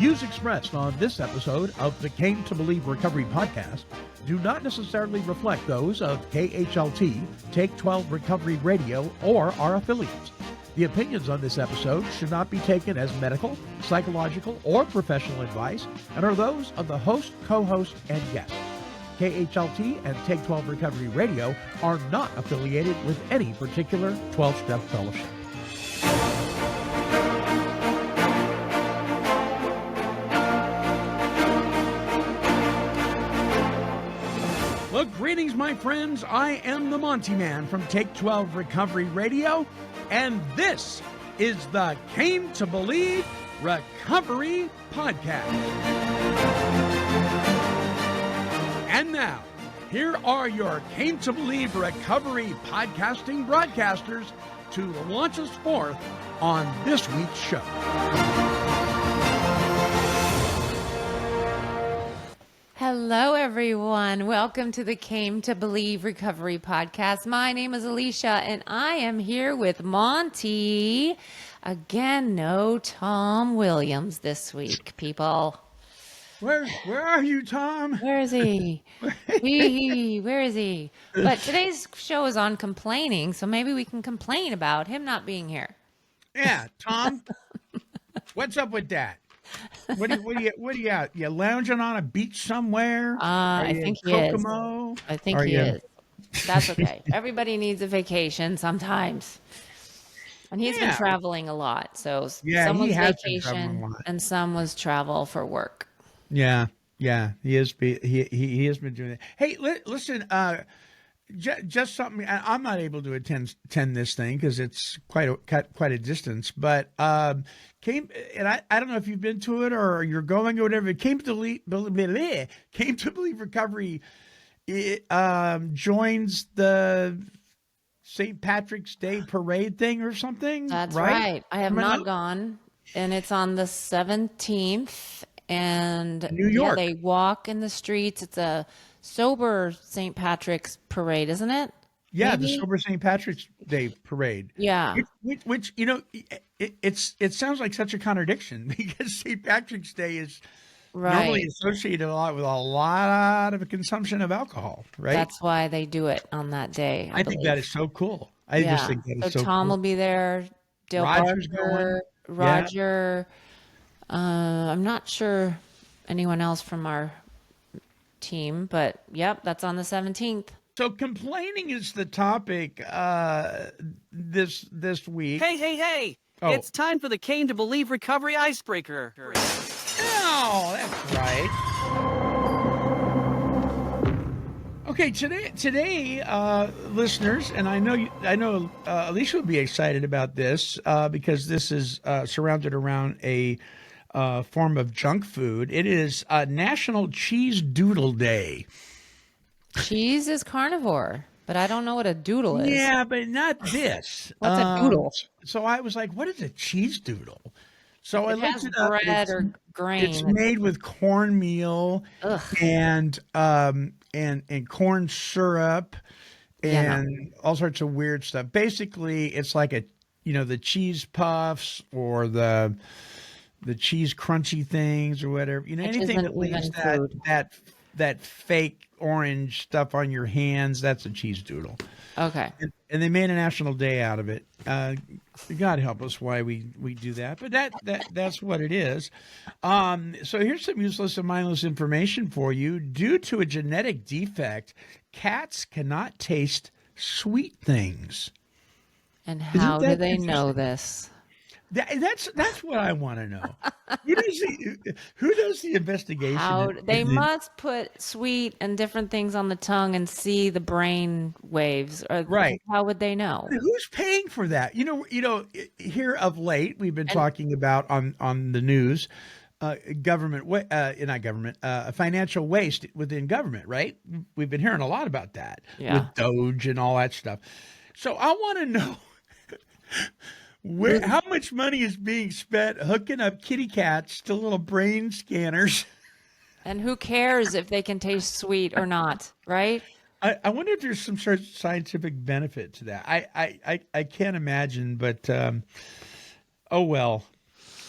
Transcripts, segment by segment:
views expressed on this episode of the Came to Believe Recovery podcast do not necessarily reflect those of KHLT, Take 12 Recovery Radio, or our affiliates. The opinions on this episode should not be taken as medical, psychological, or professional advice and are those of the host, co-host, and guests. KHLT and Take 12 Recovery Radio are not affiliated with any particular 12-step fellowship. Well, greetings, my friends. I am the Monty Man from Take 12 Recovery Radio, and this is the Came to Believe Recovery Podcast. And now, here are your Came to Believe Recovery podcasting broadcasters to launch us forth on this week's show. Hello, everyone. Welcome to the Came to Believe Recovery Podcast. My name is Alicia, and I am here with Monty. Again, no Tom Williams this week, people. Where are you, Tom? Where is he? Where is he? But today's show is on complaining, so maybe we can complain about him not being here. Yeah, Tom. What's up with that? What are you out? You lounging on a beach somewhere? I think he is. I think he is. That's okay. Everybody needs a vacation sometimes. And he's been traveling a lot. So some was vacation and some was travel for work. Yeah. He has been doing that. Hey, listen, just something. I'm not able to attend this thing because it's quite a distance. But I don't know if you've been to it or you're going or whatever. Came to Believe Recovery. It joins the St. Patrick's Day parade thing or something. That's right. I have not gone, and it's on the 17th. And New York. They walk in the streets. It's a sober St. Patrick's parade, isn't it? Yeah, Maybe? the sober St. Patrick's Day parade. Yeah, which it sounds like such a contradiction because St. Patrick's Day is normally associated a lot with a lot of consumption of alcohol, right? That's why they do it on that day. I think that is so cool. I just think that is so Tom cool. will be there. Dale Roger's Barker, going. Roger. I'm not sure anyone else from our team, but yep, that's on the 17th. So complaining is the topic this week. Hey! Oh. It's time for the Came to Believe Recovery Icebreaker. Oh, that's right. Okay, today, listeners, and I know Alicia will be excited about this because this is surrounded around a form of junk food. It is National Cheese Doodle Day. Cheese is carnivore, but I don't know what a doodle is. Yeah, but not this. What's a doodle? So I was like, what is a cheese doodle? So I looked has it up. bread or grain. It's made with cornmeal and corn syrup and all sorts of weird stuff. Basically, it's like the cheese puffs or the cheese crunchy things or whatever. Anything that leaves that fake orange stuff on your hands, that's a cheese doodle. Okay. And they made a national day out of it. God help us why we do that, but that's what it is. So here's some useless and mindless information for you. Due to a genetic defect, cats cannot taste sweet things. And how do they know this? That's what I want to know. Who does the investigation? They must put sweet and different things on the tongue and see the brain waves. Right. How would they know? Who's paying for that? Here of late, we've been talking about on the news, financial waste within government, right? We've been hearing a lot about that with Doge and all that stuff. So I want to know how much money is being spent hooking up kitty cats to little brain scanners. And who cares if they can taste sweet or not, right? I wonder if there's some sort of scientific benefit to that. I can't imagine, but oh well,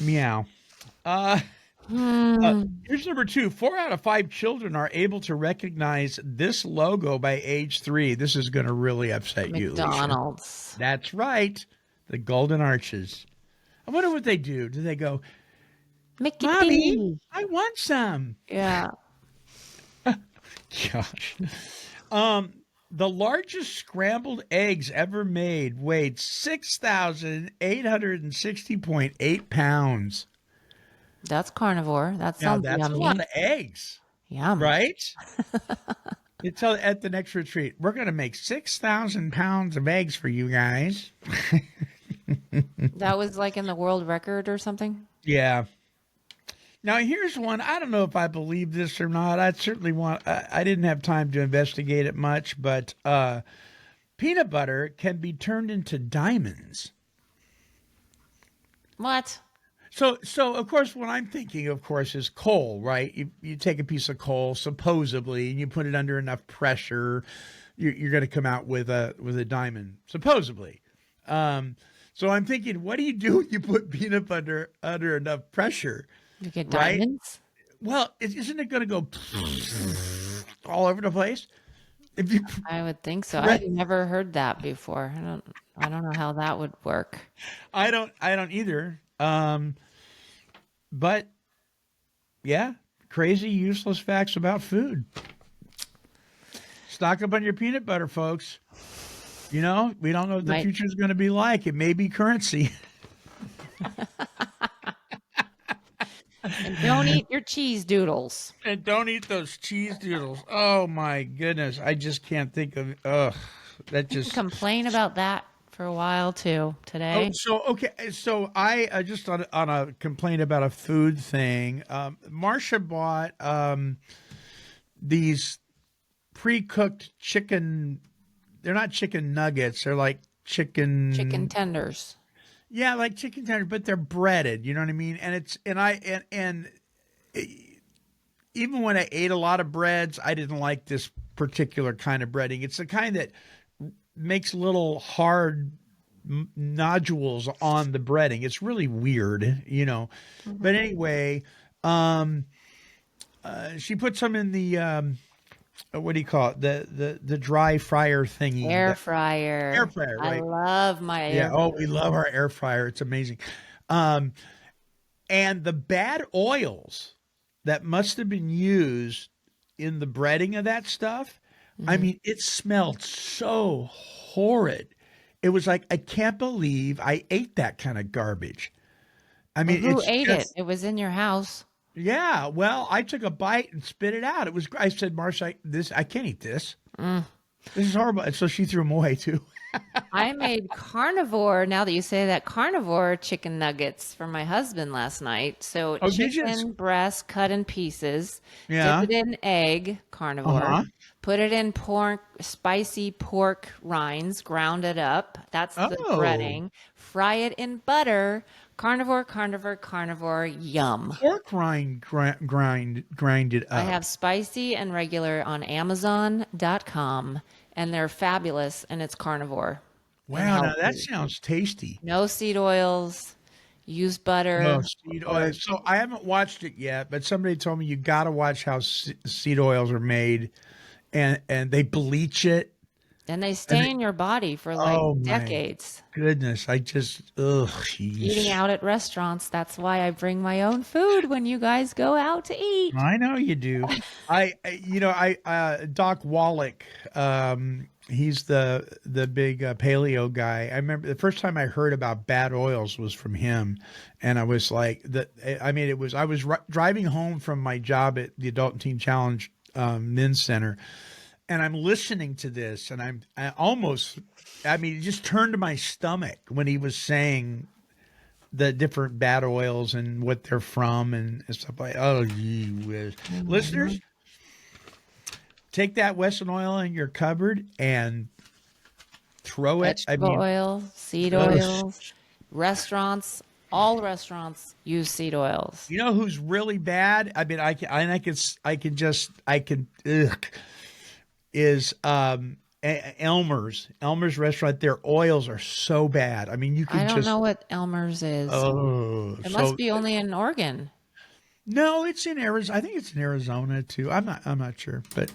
meow. Here's number 2. 4 out of 5 children are able to recognize this logo by age 3. This is going to really upset you, Alicia. McDonald's. That's right. The Golden Arches. I wonder what they do. Do they go, Mickey Mommy, D. I want some? Yeah. Gosh. The largest scrambled eggs ever made weighed 6,860.8 pounds. That's carnivore. That Now, sounds that's yummy. a lot of eggs, Yum. right? It's at the next retreat. We're going to make 6,000 pounds of eggs for you guys. That was like in the world record or something. Yeah. Now, here's one. I don't know if I believe this or not. I certainly I didn't have time to investigate it much, but peanut butter can be turned into diamonds. What? So of course, what I'm thinking, of course, is coal, right? You take a piece of coal, supposedly, and you put it under enough pressure, you're going to come out with a diamond, supposedly. So I'm thinking, what do you do when you put peanut butter under enough pressure? You get Right? diamonds? Well, isn't it going to go all over the place? If you, I would think so. Right. I've never heard that before. I don't know how that would work. I don't either. But yeah, crazy, useless facts about food. Stock up on your peanut butter, folks. You know, we don't know what the future is going to be like. It may be currency. And don't eat your cheese doodles. And don't eat those cheese doodles. Oh my goodness. I just can't think of that just Complain about that for a while too today. So I just on a complaint about a food thing. Marcia bought these pre-cooked chicken. They're not chicken nuggets. They're like Chicken tenders. Yeah, like chicken tenders, but they're breaded. You know what I mean? And even when I ate a lot of breads, I didn't like this particular kind of breading. It's the kind that makes little hard nodules on the breading. It's really weird, you know. Mm-hmm. But anyway, she put some in the what do you call it? The dry fryer thingy. Air fryer. Air fryer, right? I love my air fryer. Oh, we love our air fryer. It's amazing. And the bad oils that must have been used in the breading of that stuff, I mean, it smelled so horrid. It was like, I can't believe I ate that kind of garbage. I mean, who ate it? It was in your house. Yeah, well, I took a bite and spit it out. It was. I said, Marcia, I can't eat this. This is horrible. And so she threw them away too. I made carnivore. Now that you say that, carnivore chicken nuggets for my husband last night. So chicken breast cut in pieces. Yeah. Dip it in egg, carnivore. Put it in spicy pork rinds, ground it up. That's the breading. Fry it in butter. Carnivore, yum. Pork grind it up. I have spicy and regular on Amazon.com, and they're fabulous, and it's carnivore. Wow, now that sounds tasty. No seed oils, use butter. No seed oils. So I haven't watched it yet, but somebody told me you got to watch how seed oils are made, and they bleach it. And they stay in your body for like decades. Goodness, Eating out at restaurants. That's why I bring my own food when you guys go out to eat. I know you do. Doc Wallach, he's the big paleo guy. I remember the first time I heard about bad oils was from him, and I was like, I was driving home from my job at the Adult and Teen Challenge Men's Center. And I'm listening to this, and it just turned to my stomach when he was saying the different bad oils and what they're from and stuff like. Oh, gee whiz. Mm-hmm. Listeners, take that Wesson oil in your cupboard and throw it. Vegetable oil, seed oils, restaurants. All restaurants use seed oils. You know who's really bad? I mean, I can. Is Elmer's restaurant. Their oils are so bad. I mean, you can I don't know what Elmer's is. Oh, it must be only in Oregon. No, it's in Arizona. I think it's in Arizona too. I'm not sure, but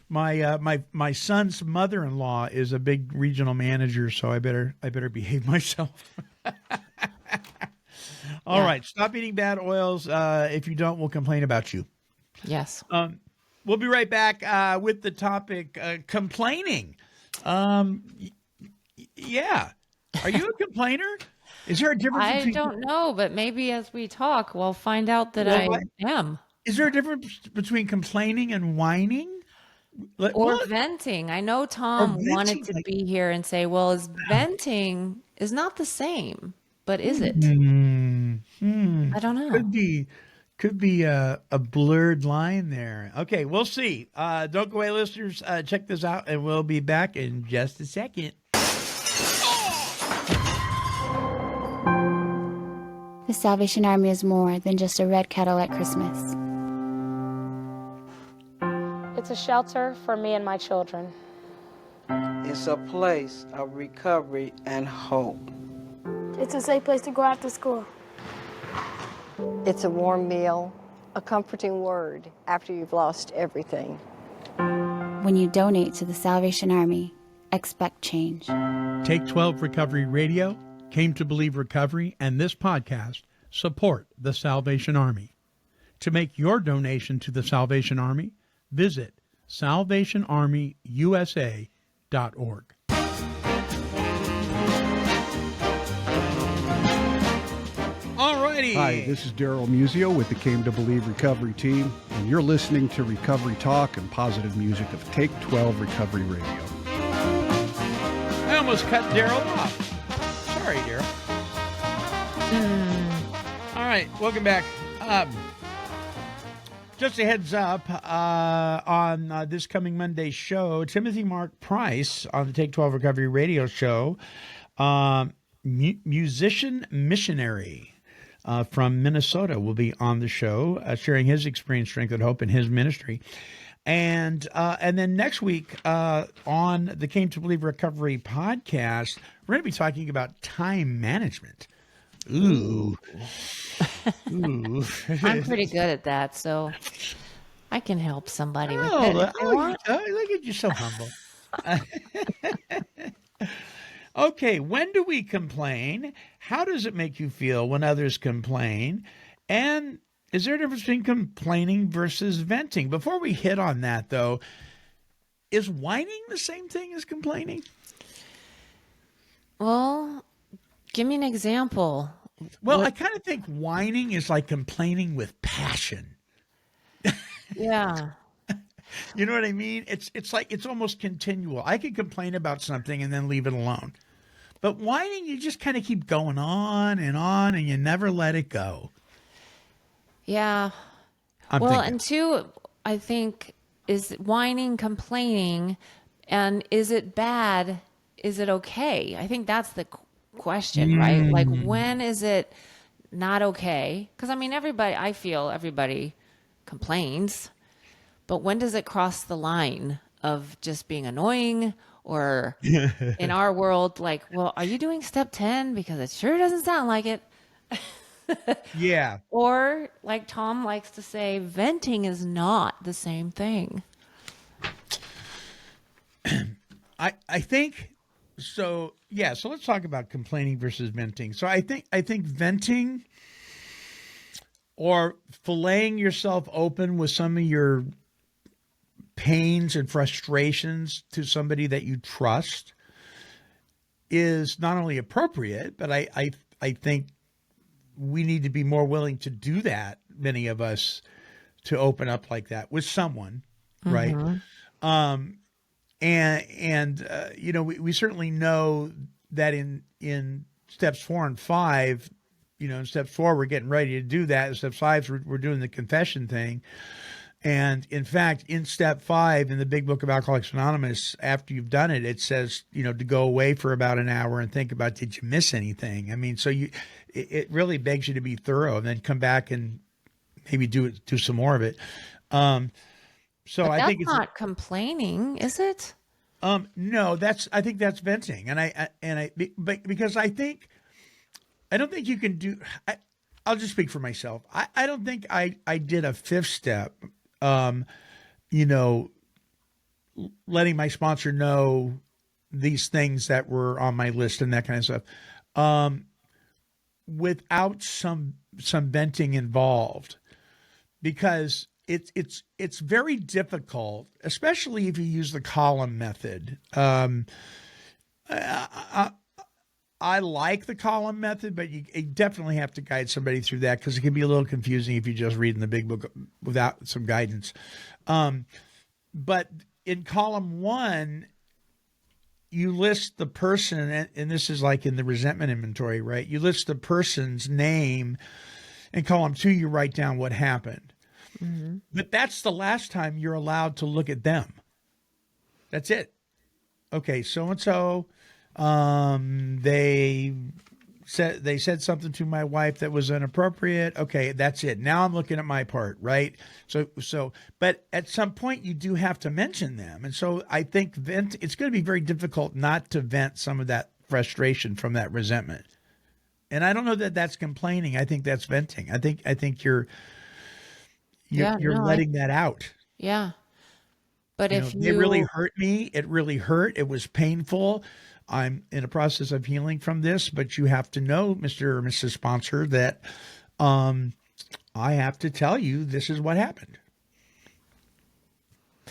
my son's mother-in-law is a big regional manager, so I better behave myself. All right, stop eating bad oils. If you don't, we'll complain about you. Yes. We'll be right back with the topic complaining. Yeah, are you a complainer? Is there a difference? I don't know, but maybe as we talk, we'll find out that Well, I am. Is there a difference between complaining and whining? Or venting. I know Tom wanted to be here and say, well, venting is not the same, but is it? I don't know. Could be a blurred line there. Okay, we'll see. Don't go away, listeners. Check this out, and we'll be back in just a second. The Salvation Army is more than just a red Cadillac Christmas. It's a shelter for me and my children. It's a place of recovery and hope. It's a safe place to go after school. It's a warm meal, a comforting word after you've lost everything. When you donate to the Salvation Army, expect change. Take 12 Recovery Radio, Came to Believe Recovery, and this podcast support the Salvation Army. To make your donation to the Salvation Army, visit salvationarmyusa.org. Alrighty. Hi, this is Daryl Musio with the Came to Believe Recovery team, and you're listening to Recovery Talk and positive music of Take 12 Recovery Radio. I almost cut Daryl off. Sorry, Daryl. All right, welcome back. Just a heads up on this coming Monday's show, Timothy Mark Price on the Take 12 Recovery Radio show, musician missionary from Minnesota will be on the show, sharing his experience, strength, and hope in his ministry. And then next week on the Came to Believe Recovery podcast, we're going to be talking about time management. Ooh. I'm pretty good at that, so I can help somebody with it. Look at you, so humble. Okay, when do we complain? How does it make you feel when others complain? And is there a difference between complaining versus venting? Before we hit on that, though, is whining the same thing as complaining? Well, give me an example. Well, I kind of think whining is like complaining with passion. Yeah. You know what I mean? It's like it's almost continual. I could complain about something and then leave it alone. But whining, you just kind of keep going on, and you never let it go. Yeah. And two, I think, is whining, complaining, and is it bad? Is it okay? I think that's the question, right? Like, when is it not okay? Because, I mean, I feel everybody complains, but when does it cross the line of just being annoying? Or in our world, like, well, are you doing step 10? Because it sure doesn't sound like it. Yeah. Or, like Tom likes to say, venting is not the same thing. I think so. Yeah. So let's talk about complaining versus venting. So I think venting or filleting yourself open with some of your pains and frustrations to somebody that you trust is not only appropriate, but I think we need to be more willing to do that, many of us, to open up like that with someone, right? You know, we certainly know that in steps 4 and 5, you know, in step 4, we're getting ready to do that. In step 5, we're doing the confession thing. And in fact, in step 5 in the Big Book of Alcoholics Anonymous, after you've done it, it says, you know, to go away for about an hour and think about, did you miss anything? I mean, so it really begs you to be thorough and then come back and maybe do some more of it. So but I think it's not complaining, is it? No, I think that's venting. But because I don't think you can do, I'll just speak for myself. I don't think I did a fifth step, letting my sponsor know these things that were on my list and that kind of stuff, without some venting involved, because it's very difficult, especially if you use the column method. I like the column method, but you definitely have to guide somebody through that, because it can be a little confusing if you just read in the big book without some guidance. But in column 1, you list the person, and this is like in the resentment inventory, right? You list the person's name. In column 2, you write down what happened. Mm-hmm. But that's the last time you're allowed to look at them. That's it. Okay, so-and-so, they said something to my wife that was inappropriate. Okay, that's it. Now I'm looking at my part, right? So, but at some point you do have to mention them. And so I think it's going to be very difficult not to vent some of that frustration from that resentment. And I don't know that that's complaining. I think that's venting. I think you're letting that out. Yeah. But if it really hurt me, it really hurt. It was painful. I'm in a process of healing from this, but you have to know, Mr. or Mrs. Sponsor, that I have to tell you this is what happened.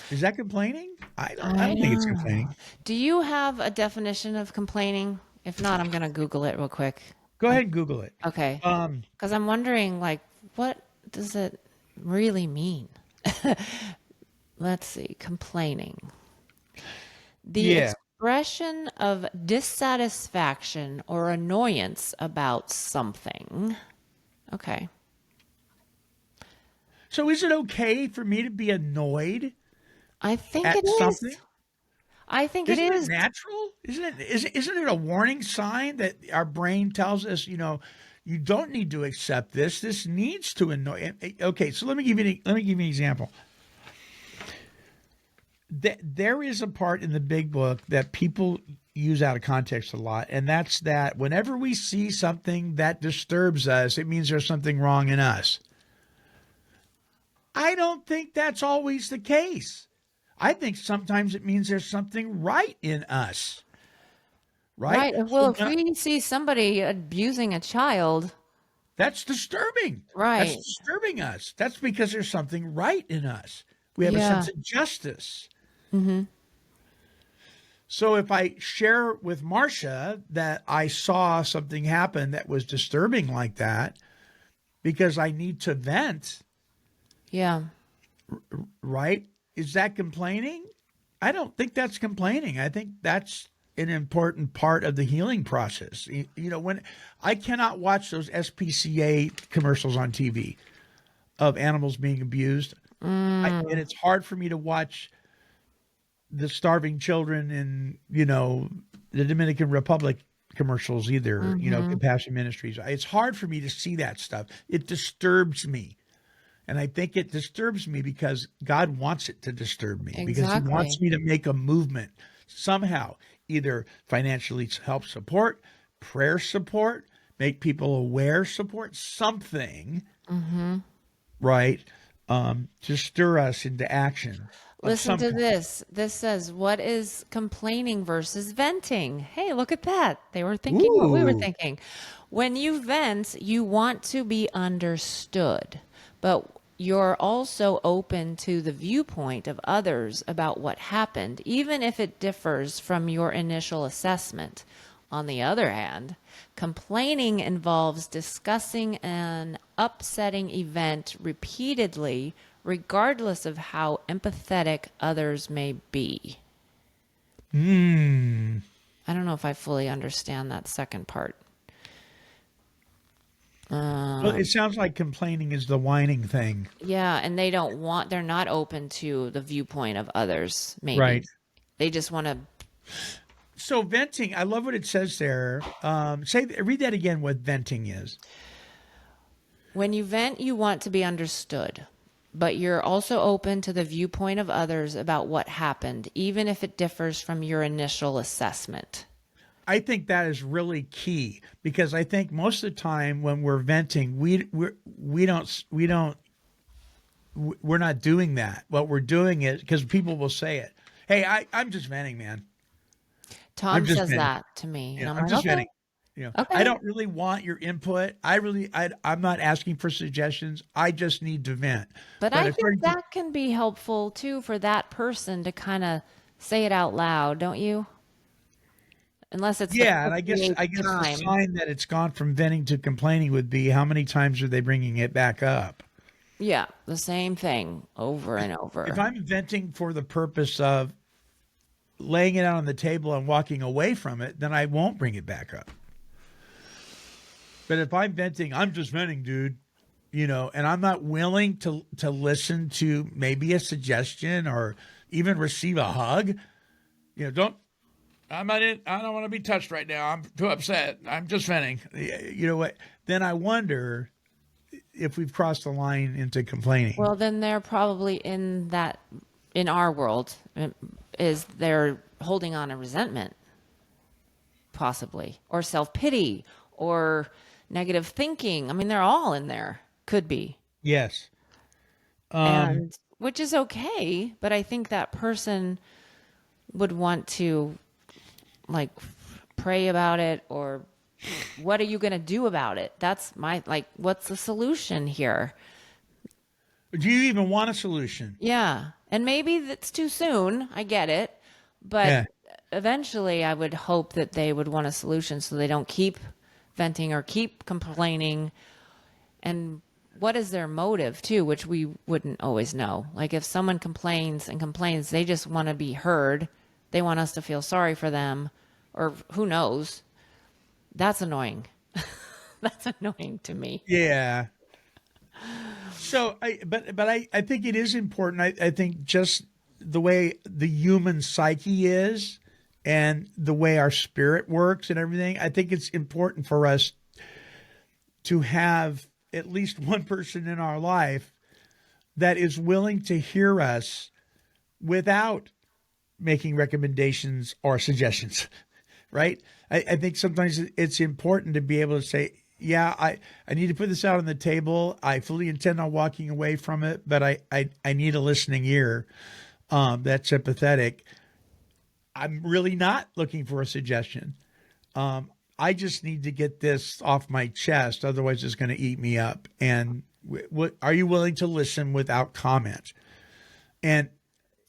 Is that complaining? I don't think it's complaining. Do you have a definition of complaining? If not, I'm going to Google it real quick. Go ahead and Google it. Okay. Because I'm wondering, what does it really mean? Let's see. Complaining. The expression of dissatisfaction or annoyance about something. Okay. So is it okay for me to be annoyed? I think at it is. Something? I think Isn't it is. it natural? Isn't it a warning sign that our brain tells us, you don't need to accept this. This needs to annoy. Okay, so let me give you an example. There is a part in the big book that people use out of context a lot, and that's that whenever we see something that disturbs us, it means there's something wrong in us. I don't think that's always the case. I think sometimes it means there's something right in us. Right? Well, if we see somebody abusing a child, that's disturbing. Right. That's disturbing us. That's because there's something right in us. We have a sense of justice. Mm-hmm. So if I share with Marcia that I saw something happen that was disturbing like that, because I need to vent. Yeah. Right? Is that complaining? I don't think that's complaining. I think that's an important part of the healing process. When I cannot watch those SPCA commercials on TV of animals being abused, and it's hard for me to watch the starving children in, the Dominican Republic commercials either, Compassion Ministries. It's hard for me to see that stuff. It disturbs me. And I think it disturbs me because God wants it to disturb me. Exactly. Because he wants me to make a movement somehow, either financially help support, prayer support, make people aware support, something, right, to stir us into action. Listen to this. This says, what is complaining versus venting? Hey, look at that. They were thinking what we were thinking. When you vent, you want to be understood, but you're also open to the viewpoint of others about what happened, even if it differs from your initial assessment. On the other hand, complaining involves discussing an upsetting event repeatedly, regardless of how empathetic others may be. I don't know if I fully understand that second part. Well, it sounds like complaining is the whining thing. Yeah, and they're not open to the viewpoint of others, maybe. Right. They just want to. So venting, I love what it says there. Read that again, what venting is. When you vent, you want to be understood, but you're also open to the viewpoint of others about what happened, even if it differs from your initial assessment. I think that is really key, because I think most of the time when we're venting, we're not doing that. What we're doing is, because people will say it. Hey, I'm just venting, man. Tom I'm just says venting. that to me. And Yeah, I'm I'm like, just okay. venting. I Okay. don't really want your input. I'm not asking for suggestions. I just need to vent. But I according think to- that can be helpful too for that person to kind of say it out loud, don't you? Unless it's yeah, and I guess 58th the time. sign that it's gone from venting to complaining would be, how many times are they bringing it back up? Yeah, the same thing over and over. If I'm venting for the purpose of laying it out on the table and walking away from it, then I won't bring it back up. But if I'm venting, I'm just venting, dude, and I'm not willing to listen to maybe a suggestion or even receive a hug, I'm not in, I don't want to be touched right now. I'm too upset. I'm just venting. You know what? Then I wonder if we've crossed the line into complaining. Well, then they're probably in our world, is they're holding on a resentment, possibly, or self-pity, or negative thinking. I mean, they're all in there. Could be. Yes. And which is okay, but I think that person would want to like pray about it, or what are you going to do about it? That's what's the solution here? Do you even want a solution? Yeah. And maybe that's too soon. I get it. But eventually I would hope that they would want a solution so they don't keep venting or keep complaining. And what is their motive too, which we wouldn't always know. Like if someone complains and complains, they just want to be heard. They want us to feel sorry for them, or who knows. That's annoying. That's annoying to me. Yeah. So, I think it is important. I think just the way the human psyche is and the way our spirit works and everything, I think it's important for us to have at least one person in our life that is willing to hear us without making recommendations or suggestions, right? I think sometimes it's important to be able to say, yeah, I need to put this out on the table. I fully intend on walking away from it, but I need a listening ear that's sympathetic. I'm really not looking for a suggestion. I just need to get this off my chest. Otherwise, it's going to eat me up. And are you willing to listen without comment? And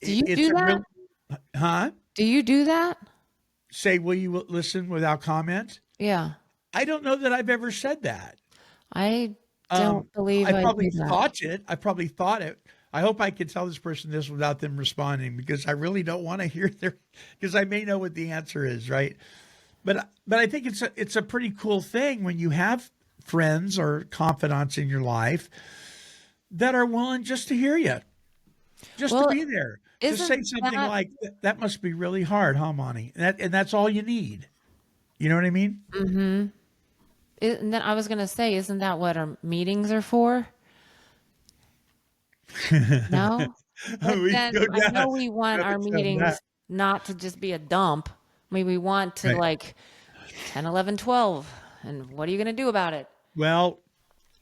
do you do that? Huh? Do you do that? Say, will you listen without comment? Yeah. I don't know that I've ever said that. I don't believe I probably do that. thought it. I probably thought it. I hope I can tell this person this without them responding, because I really don't want to hear because I may know what the answer is, right? But I think it's a pretty cool thing when you have friends or confidants in your life that are willing just to hear you, just to be there, to say something like, "That must be really hard, huh, Monty?" And that's all you need. You know what I mean? Mm-hmm. And then I was going to say, isn't that what our meetings are for? No? I know we want our meetings not to just be a dump. I mean, we want to 10, 11, 12. And what are you going to do about it? Well,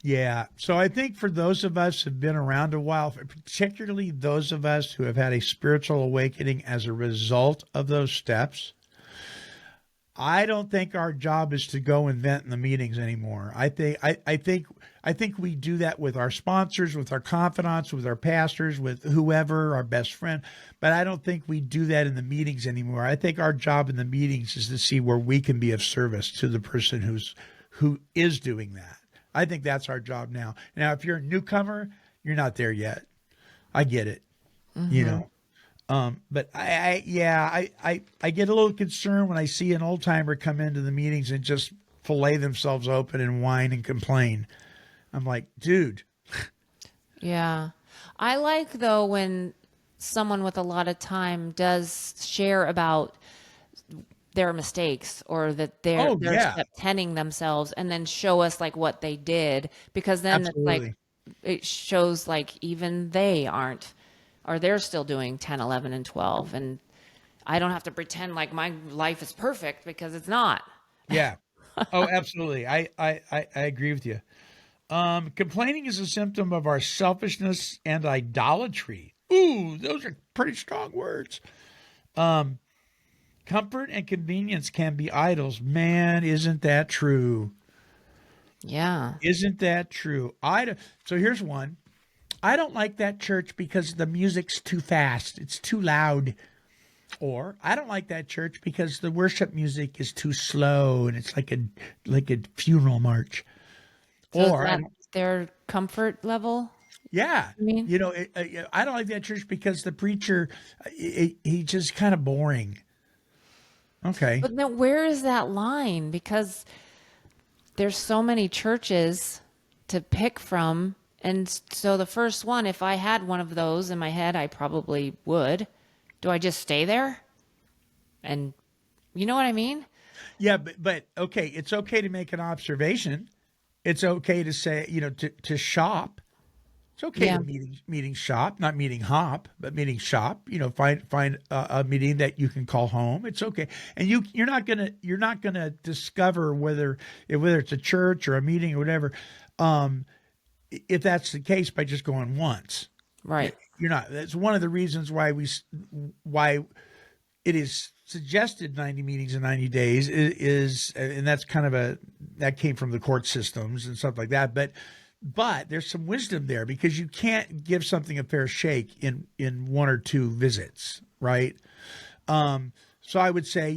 yeah. So I think for those of us who've been around a while, particularly those of us who have had a spiritual awakening as a result of those steps, I don't think our job is to go and vent in the meetings anymore. I think we do that with our sponsors, with our confidants, with our pastors, with whoever, our best friend. But I don't think we do that in the meetings anymore. I think our job in the meetings is to see where we can be of service to the person who is doing that. I think that's our job now. Now, if you're a newcomer, you're not there yet. I get it, But I get a little concerned when I see an old timer come into the meetings and just fillet themselves open and whine and complain. I'm like, dude. Yeah. I like, though, when someone with a lot of time does share about their mistakes, or that they're tending themselves, and then show us like what they did, because then Absolutely. it shows like even they aren't, or they're still doing 10, 11, and 12. And I don't have to pretend like my life is perfect because it's not. Yeah. Oh, absolutely. I agree with you. Complaining is a symptom of our selfishness and idolatry. Ooh, those are pretty strong words. Comfort and convenience can be idols. Man, isn't that true? Yeah. Isn't that true? So here's one. I don't like that church because the music's too fast. It's too loud. Or I don't like that church because the worship music is too slow and it's like a funeral march. So is Or that their comfort level? yeah, I mean, I don't like that church because the preacher he just kind of boring. Okay. but then where is that line? Because there's so many churches to pick from. And so the first one, if I had one of those in my head, I probably would. Do I just stay there? And you know what I mean? Yeah, but okay, it's okay to make an observation. It's okay to say, to shop. It's okay Yeah. to meeting shop, not meeting hop, but meeting shop. Find a meeting that you can call home. It's okay, and you're not gonna discover whether it's a church or a meeting or whatever, if that's the case by just going once. Right. You're not. That's one of the reasons why why it is suggested 90 meetings in 90 days is, and that's that came from the court systems and stuff like that. But there's some wisdom there because you can't give something a fair shake in one or two visits, right? So I would say,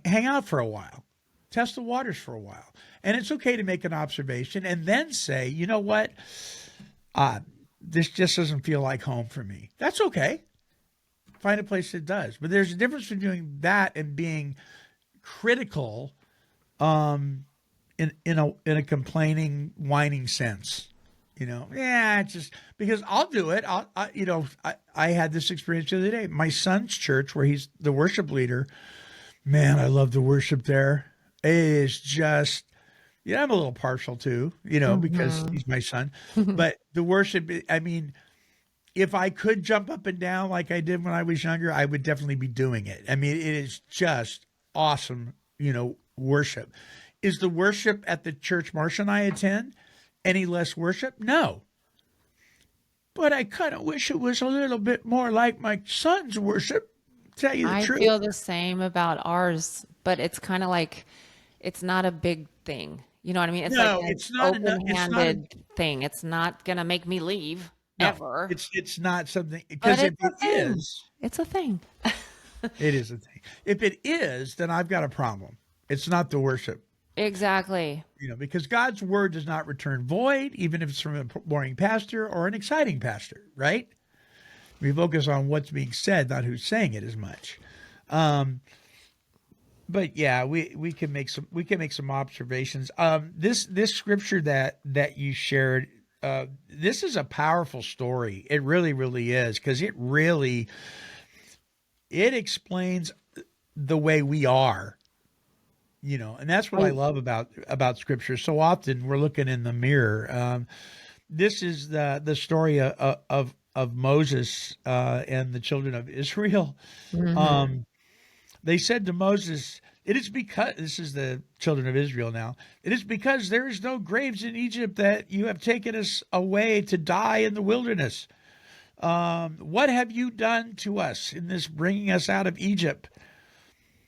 hang out for a while, test the waters for a while. And it's okay to make an observation and then say, you know what? This just doesn't feel like home for me. That's okay. Find a place that does. But there's a difference between doing that and being critical in a complaining, whining sense. It's just because I'll do it. I had this experience the other day. My son's church, where he's the worship leader, man, I love the worship there. It is just, I'm a little partial too, because he's my son. But the worship, I mean, if I could jump up and down like I did when I was younger, I would definitely be doing it. I mean, it is just awesome, worship. Is the worship at the church Marsha and I attend any less worship? No. But I kind of wish it was a little bit more like my son's worship, tell you the truth. I feel the same about ours, but it's kind of like, it's not a big thing. You know what I mean? It's No, like it's not open-handed thing. It's not going to make me leave ever. It's not something, But because if it's a it thing. is, It's a thing. it is a thing. If it is, then I've got a problem. It's not the worship. Exactly. Because God's word does not return void, even if it's from a boring pastor or an exciting pastor, right? We focus on what's being said, not who's saying it as much. But yeah, we can make some observations. This scripture that you shared, this is a powerful story. It really, really is, because it explains the way we are. And that's what I love about scripture. So often we're looking in the mirror. This is the story of Moses and the children of Israel. Mm-hmm. They said to Moses, it is because, this is the children of Israel now, it is because there is no graves in Egypt that you have taken us away to die in the wilderness. What have you done to us in this bringing us out of Egypt?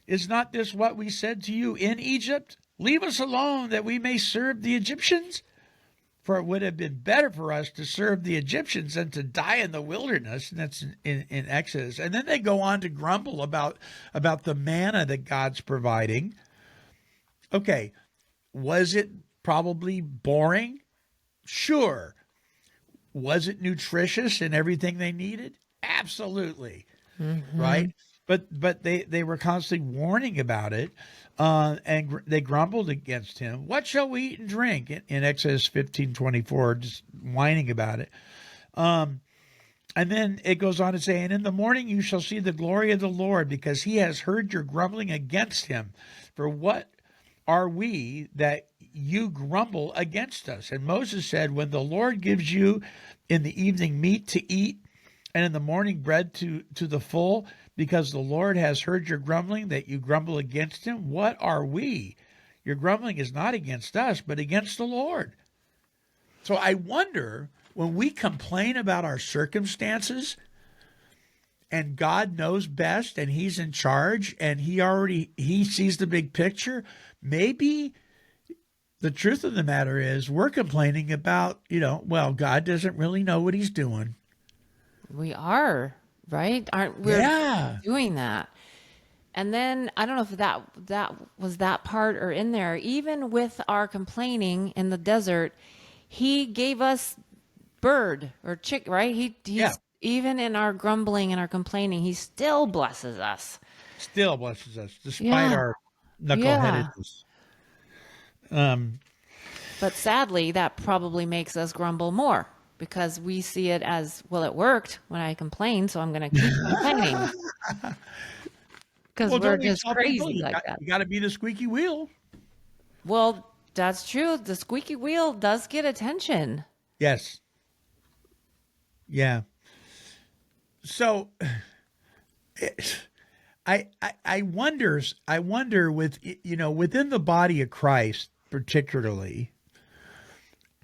Is not this what we said to you in Egypt? Leave us alone that we may serve the Egyptians. For it would have been better for us to serve the Egyptians than to die in the wilderness. And that's in Exodus. And then they go on to grumble about the manna that God's providing. Okay, was it probably boring? Sure. Was it nutritious and everything they needed? Absolutely. Mm-hmm. Right? But they were constantly warning about it, and they grumbled against him. What shall we eat and drink? In Exodus 15:24, just whining about it. And then it goes on to say, and in the morning you shall see the glory of the Lord, because he has heard your grumbling against him. For what are we that you grumble against us? And Moses said, when the Lord gives you in the evening meat to eat, and in the morning bread to the full, because the Lord has heard your grumbling, that you grumble against him? What are we? Your grumbling is not against us, but against the Lord. So I wonder, when we complain about our circumstances, and God knows best, and he's in charge, and he sees the big picture, maybe the truth of the matter is we're complaining about, well, God doesn't really know what he's doing. We are, right? Aren't we doing that? And then I don't know if that was that part or in there. Even with our complaining in the desert, he gave us bird or chick, right? He's even in our grumbling and our complaining, he still blesses us. Still blesses us, despite our knuckleheadedness. But sadly, that probably makes us grumble more, because we see it as, well, it worked when I complained, so I'm going to keep complaining. Because we're just crazy like that. You got to be the squeaky wheel. Well, that's true. The squeaky wheel does get attention. Yes. Yeah. So I wonder with, within the body of Christ, particularly,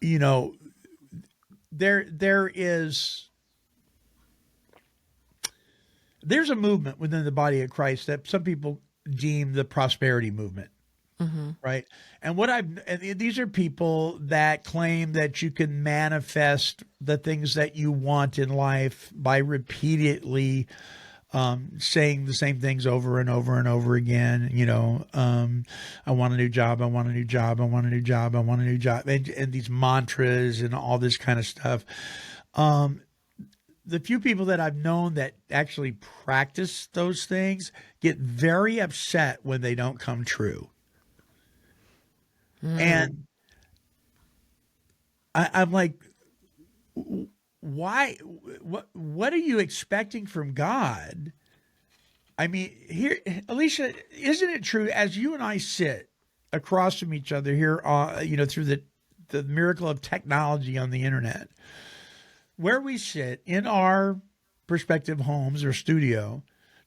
there's a movement within the body of Christ that some people deem the prosperity movement. Mm-hmm. Right. And these are people that claim that you can manifest the things that you want in life by repeatedly saying the same things over and over and over again. I want a new job. I want a new job. I want a new job. I want a new job. And these mantras and all this kind of stuff. The few people that I've known that actually practice those things get very upset when they don't come true. And I'm like, why? What are you expecting from God? I mean, here, Alicia, isn't it true, as you and I sit across from each other here, through the miracle of technology on the internet, where we sit in our respective homes or studio,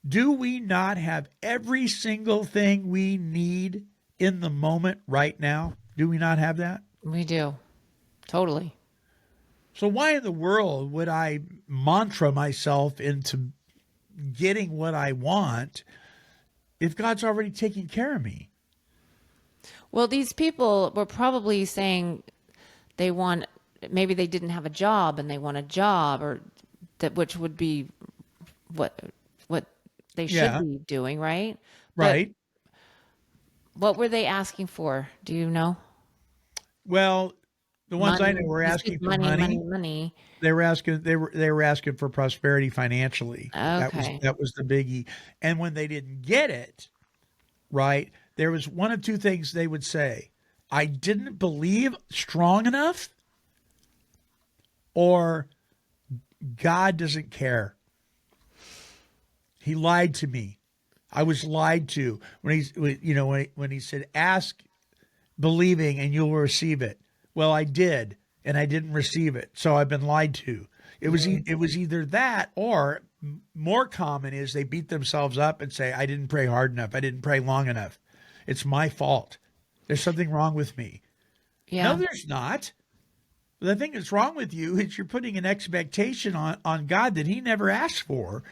do we not have every single thing we need in the moment right now? Do we not have that? We do. Totally. So why in the world would I mantra myself into getting what I want if God's already taking care of me? Well, these people were probably saying maybe they didn't have a job and they want a job, or that, which would be what they should be doing, right? Right. But what were they asking for? Do you know? Well, the ones money. I know were asking for money. They were asking for prosperity financially. Okay. That was the biggie. And when they didn't get it, right, there was one of two things they would say: I didn't believe strong enough, or God doesn't care. He lied to me. I was lied to when he said, ask believing and you'll receive it. Well, I did, and I didn't receive it. So I've been lied to. It was either that, or more common is they beat themselves up and say, I didn't pray hard enough. I didn't pray long enough. It's my fault. There's something wrong with me. Yeah. No, there's not. The thing that's wrong with you is you're putting an expectation on God that he never asked for.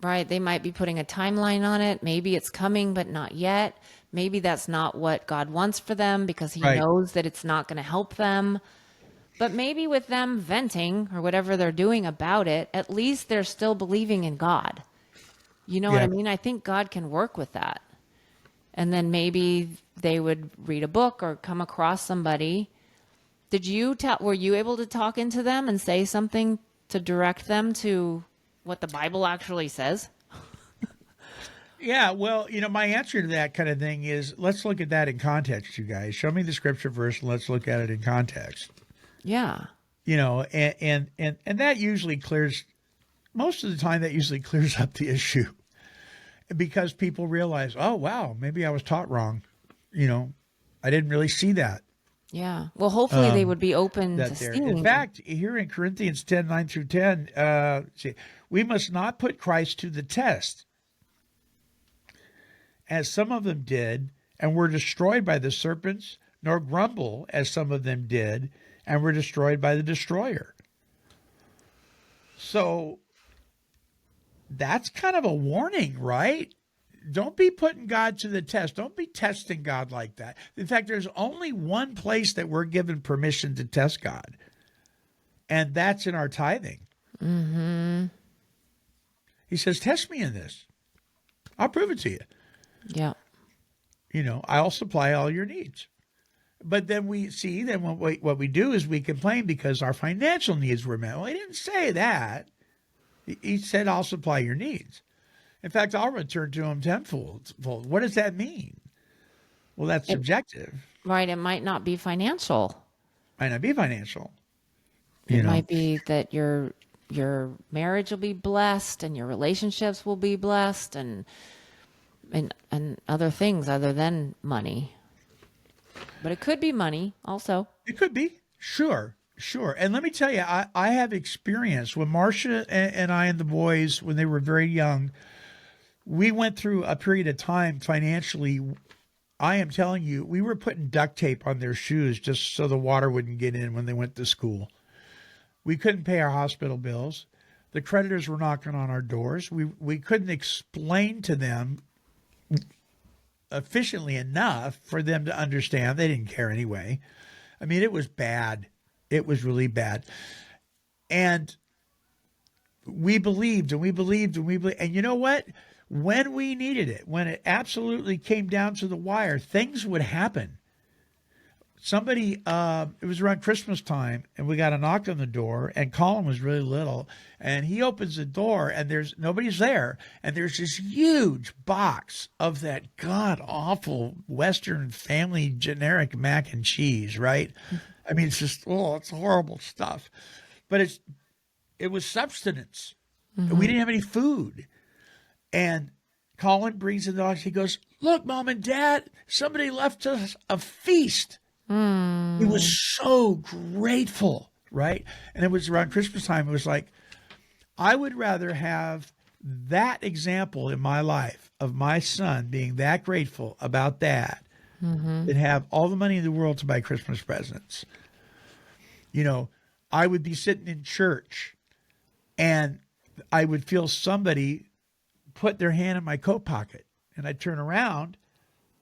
Right. They might be putting a timeline on it. Maybe it's coming, but not yet. Maybe that's not what God wants for them because he knows that it's not going to help them. But maybe with them venting or whatever they're doing about it, at least they're still believing in God. You know what I mean? I think God can work with that. And then maybe they would read a book or come across somebody. Were you able to talk into them and say something to direct them to what the Bible actually says? Yeah, well, my answer to that kind of thing is, let's look at that in context, you guys. Show me the scripture verse and let's look at it in context. Yeah. And that usually most of the time that usually clears up the issue, because people realize, oh, wow, maybe I was taught wrong. I didn't really see that. Yeah. Well, hopefully they would be open to that there. seeing. In fact, here in Corinthians 10, 9 through 10, we must not put Christ to the test, as some of them did, and were destroyed by the serpents, nor grumble, as some of them did, and were destroyed by the destroyer. So that's kind of a warning, right? Don't be putting God to the test. Don't be testing God like that. In fact, there's only one place that we're given permission to test God, and that's in our tithing. Mm-hmm. He says, test me in this. I'll prove it to you. Yeah. I'll supply all your needs. But then we see, what we do is we complain because our financial needs were met. Well, he didn't say that. He said, I'll supply your needs. In fact, I'll return to him tenfold. What does that mean? Well, that's subjective. Right. It might not be financial. Might not be financial. It might be that your marriage will be blessed and your relationships will be blessed and other things other than money. But it could be money also. It could be. Sure. And let me tell you, I have experience when Marcia and I and the boys, when they were very young, we went through a period of time financially. I am telling you, we were putting duct tape on their shoes just so the water wouldn't get in when they went to school. We couldn't pay our hospital bills. The creditors were knocking on our doors. We couldn't explain to them efficiently enough for them to understand. They didn't care anyway. I mean, it was bad. It was really bad. And we believed and we believed and we believed. And you know what? When we needed it, when it absolutely came down to the wire, things would happen. Somebody, it was around Christmas time, and we got a knock on the door, and Colin was really little, and he opens the door, and nobody's there, and there's this huge box of that god-awful Western family generic mac and cheese, right? I mean, it's just, it's horrible stuff. But it was substance. Mm-hmm. We didn't have any food. And Colin brings the dogs. He goes, look, Mom and Dad, somebody left us a feast. He was so grateful, right? And it was around Christmas time. It was like, I would rather have that example in my life of my son being that grateful about that than have all the money in the world to buy Christmas presents. I would be sitting in church and I would feel somebody put their hand in my coat pocket, and I'd turn around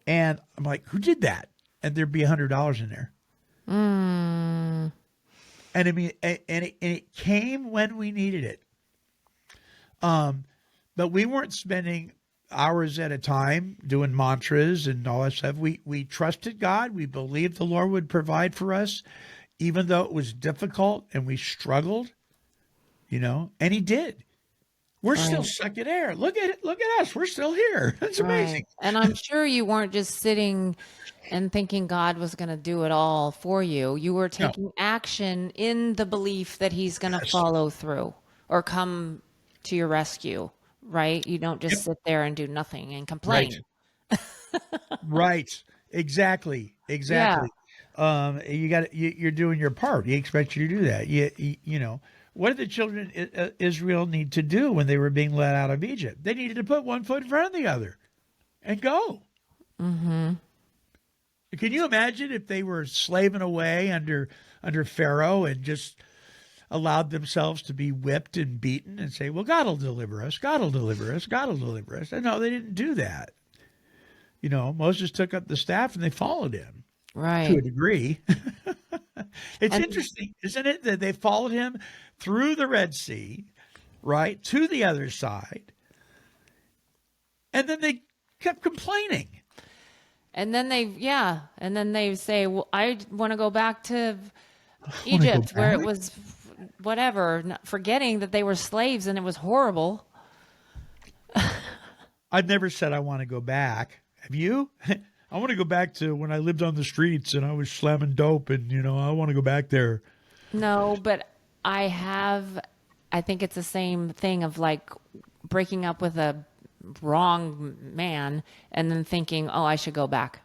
and I'm like, who did that? And there'd be $100 in there. And I mean, and it came when we needed it. But we weren't spending hours at a time doing mantras and all that stuff. We trusted God. We believed the Lord would provide for us, even though it was difficult and we struggled, and he did. We're still sucking air. Look at it. Look at us. We're still here. It's amazing. And I'm sure you weren't just sitting and thinking God was going to do it all for you. You were taking action in the belief that he's going to follow through or come to your rescue, right? You don't just sit there and do nothing and complain. Right. Exactly. You're doing your part. He expects you to do that. What did the children of Israel need to do when they were being led out of Egypt? They needed to put one foot in front of the other and go. Mm-hmm. Can you imagine if they were slaving away under Pharaoh and just allowed themselves to be whipped and beaten and say, well, God will deliver us. God will deliver us. God will deliver us. And no, they didn't do that. Moses took up the staff and they followed him. Right. To a degree. It's interesting, isn't it, that they followed him through the Red Sea, right, to the other side, and then they kept complaining. And then they say, well, I want to go back to Egypt where it was whatever, forgetting that they were slaves and it was horrible. I've never said I want to go back. Have you? I want to go back to when I lived on the streets and I was slamming dope and, I want to go back there. No, but I think it's the same thing of like breaking up with a wrong man and then thinking, oh, I should go back.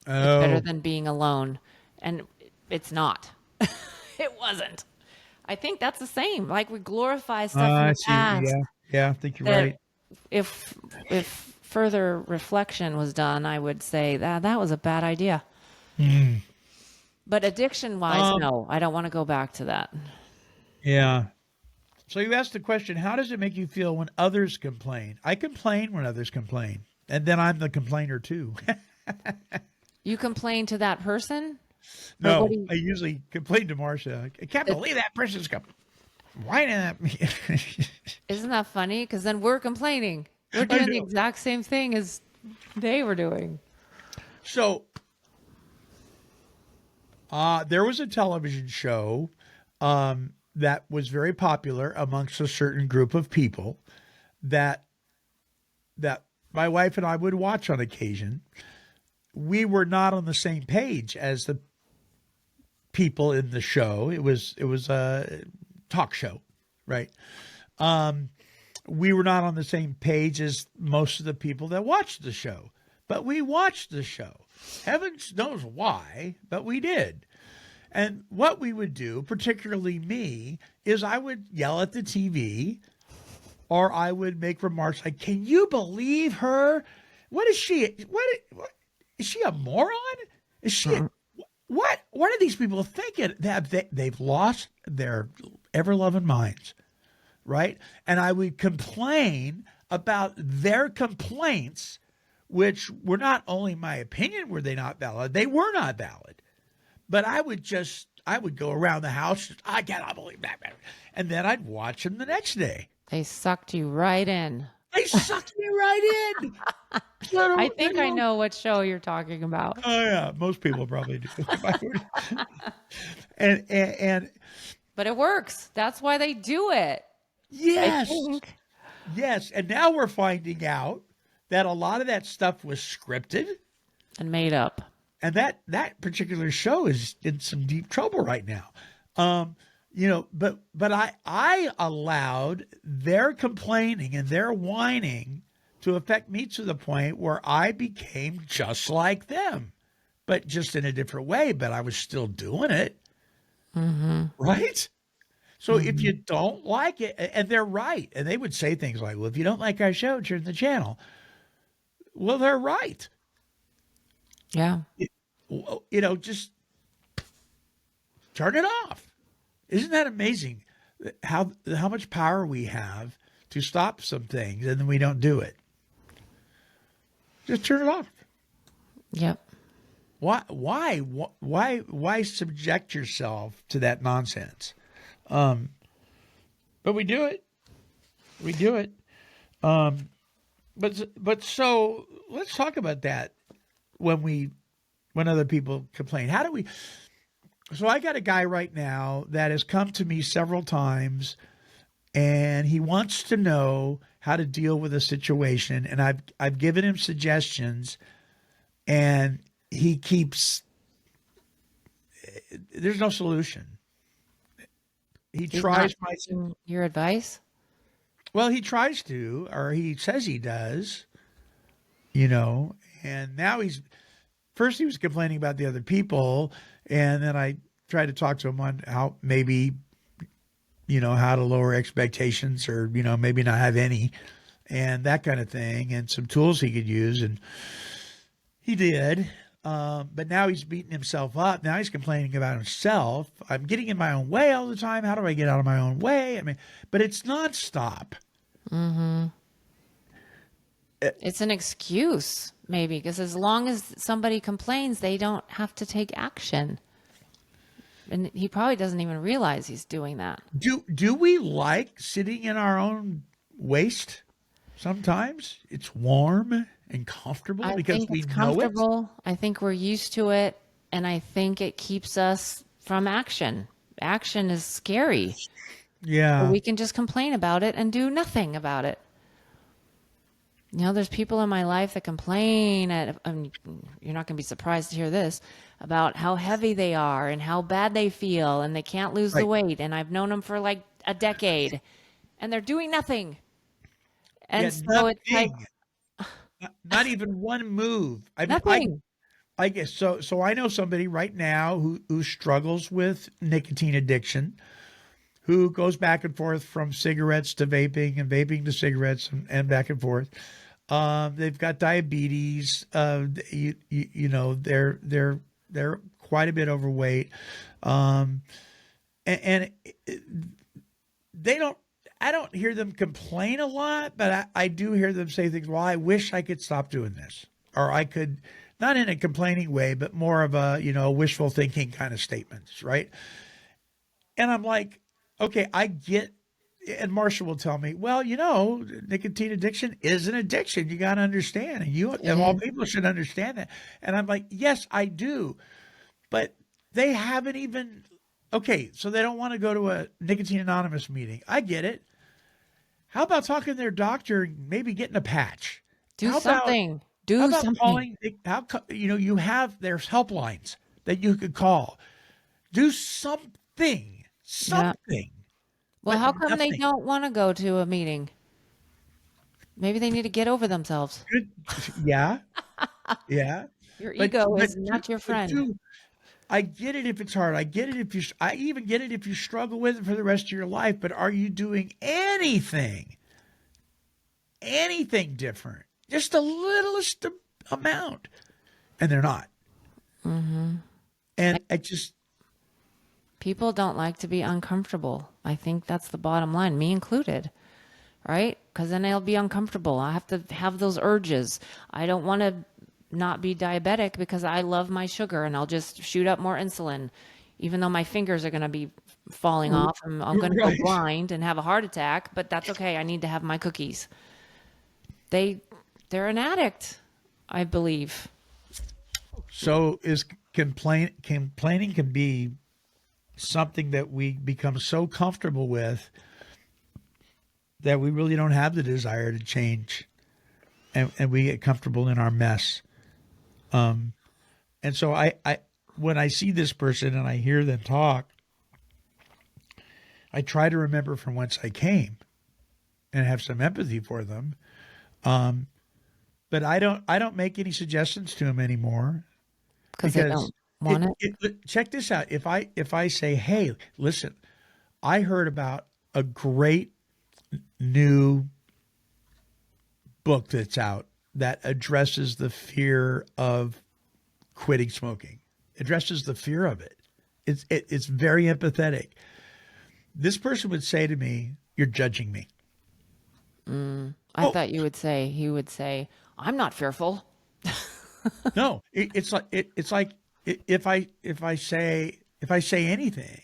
It's better than being alone. And it's not. It wasn't. I think that's the same. Like we glorify stuff I in the see. past. Yeah, I think you're that right. If further reflection was done, I would say that was a bad idea. But addiction wise, no, I don't want to go back to that. Yeah. So you asked the question, how does it make you feel when others complain? I complain when others complain. And then I'm the complainer too. You complain to that person? No, I usually complain to Marcia. I can't believe that person's whining at me. Isn't that funny? Because then we're complaining. We're doing the exact same thing as they were doing. So there was a television show that was very popular amongst a certain group of people that my wife and I would watch on occasion. We were not on the same page as the people in the show. It was a talk show, right? We were not on the same page as most of the people that watched the show, but we watched the show. Heaven knows why, but we did. And what we would do, particularly me, is I would yell at the TV, or I would make remarks like, "Can you believe her? What is she? What is she, a moron? Is she? What are these people thinking? They've lost their ever-loving minds, right?" And I would complain about their complaints, which were not only my opinion, were they not valid? They were not valid. But I would go around the house. I cannot believe that. And then I'd watch them the next day. They sucked you right in. They sucked me right in. I think I know what show you're talking about. Oh yeah, most people probably do. and But it works. That's why they do it. yes, I think. yes. And now we're finding out that a lot of that stuff was scripted And made up. and that particular show is in some deep trouble right now. But I allowed their complaining and their whining to affect me to the point where I became just like them, but just in a different way. But I was still doing it, right? So if you don't like it, and they're right, and they would say things like, "Well, if you don't like our show, turn the channel." Well, they're right. Yeah. Just turn it off. Isn't that amazing how much power we have to stop some things and then we don't do it? Just turn it off. Yep. Why subject yourself to that nonsense? But we do it. We do it. But so let's talk about that when other people complain. How do we? So I got a guy right now that has come to me several times, and he wants to know how to deal with a situation, and I've given him suggestions, and he keeps. There's no solution. He's tries your advice. Well, he tries to, or he says he does, and now first he was complaining about the other people, and then I tried to talk to him on how maybe, how to lower expectations or, maybe not have any and that kind of thing and some tools he could use. And he did. But now he's beating himself up. Now he's complaining about himself. I'm getting in my own way all the time. How do I get out of my own way? But it's nonstop. It's an excuse, maybe, because as long as somebody complains, they don't have to take action. And he probably doesn't even realize he's doing that. Do we like sitting in our own waste? Sometimes it's warm and comfortable because we know it. I think we're used to it, and I think it keeps us from action. Action is scary. Yeah. But we can just complain about it and do nothing about it. There's people in my life that complain you're not going to be surprised to hear this, about how heavy they are and how bad they feel and they can't lose the weight. And I've known them for like a decade and they're doing nothing. And so it's like not even one move. nothing. I guess so. So I know somebody right now who struggles with nicotine addiction, who goes back and forth from cigarettes to vaping and vaping to cigarettes and back and forth. They've got diabetes. You know, they're quite a bit overweight, and they don't. I don't hear them complain a lot, but I do hear them say things. Well, I wish I could stop doing this, or I could, not in a complaining way, but more of a, wishful thinking kind of statements, right? And I'm like, okay, I get. And Marsha will tell me, well, nicotine addiction is an addiction. You got to understand, and of all people should understand that. And I'm like, yes, I do, but they haven't even. Okay, so they don't want to go to a Nicotine Anonymous meeting. I get it. How about talking to their doctor and maybe getting a patch? Do How something. How about calling? You have there's helplines that you could call. Do something. Something. Well, But how come they nothing. don't want to go to a meeting? Maybe they need to get over themselves. Good. Yeah. Yeah. Your But- ego but is not your but friend. dude, I get it if it's hard. I get it I even get it if you struggle with it for the rest of your life. But are you doing anything different? Just the littlest amount, and they're not. Mm-hmm. And I just, People don't like to be uncomfortable. I think that's the bottom line, me included, right? Because then I'll be uncomfortable. I have to have those urges. I don't want to not be diabetic because I love my sugar and I'll just shoot up more insulin, even though my fingers are going to be falling off and I'm going to Right. go blind and have a heart attack, but that's okay. I need to have my cookies. They're an addict, I believe. so is complaining can be something that we become so comfortable with that we really don't have the desire to change, and we get comfortable in our mess. And so I when I see this person and I hear them talk, I try to remember from whence I came and have some empathy for them. But I don't make any suggestions to them anymore Because they don't want it. check this out. If I say, hey, listen, I heard about a great new book that's out that addresses the fear of quitting smoking, addresses the fear of it. It's very empathetic. This person would say to me, you're judging me. I thought he would say, I'm not fearful. No, it's like if I say anything,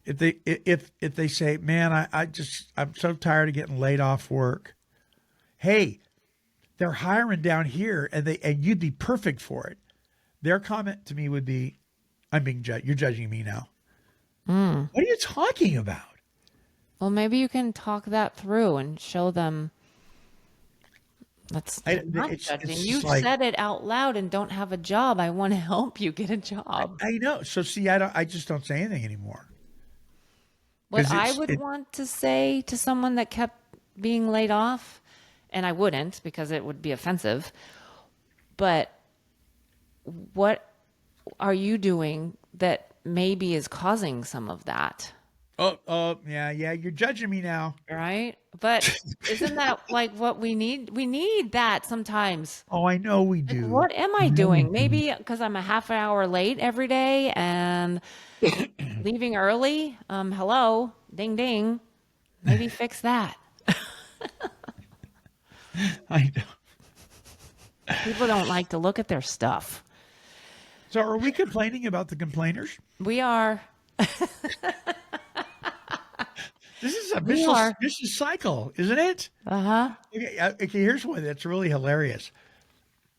if they say, man, I'm so tired of getting laid off work. Hey, they're hiring down here and you'd be perfect for it. Their comment to me would be, I'm being judged. You're judging me now. What are you talking about? Well, maybe you can talk that through and show them that's not judging. it's You like- said it out loud and don't have a job. I want to help you get a job. I know. So see, I just don't say anything anymore. What 'Cause I would want to say to someone that kept being laid off, and I wouldn't because it would be offensive, but what are you doing that maybe is causing some of that? Yeah, you're judging me now. Right? But isn't that like what we need? We need that sometimes. Oh, I know we Like, do. what am I doing? Maybe because I'm a half hour late every day and leaving early. Hello, ding ding. Maybe fix that. I know. People don't like to look at their stuff. So are we complaining about the complainers? We are. This is a We are. vicious cycle, isn't it? Uh-huh. Okay, here's one that's really hilarious.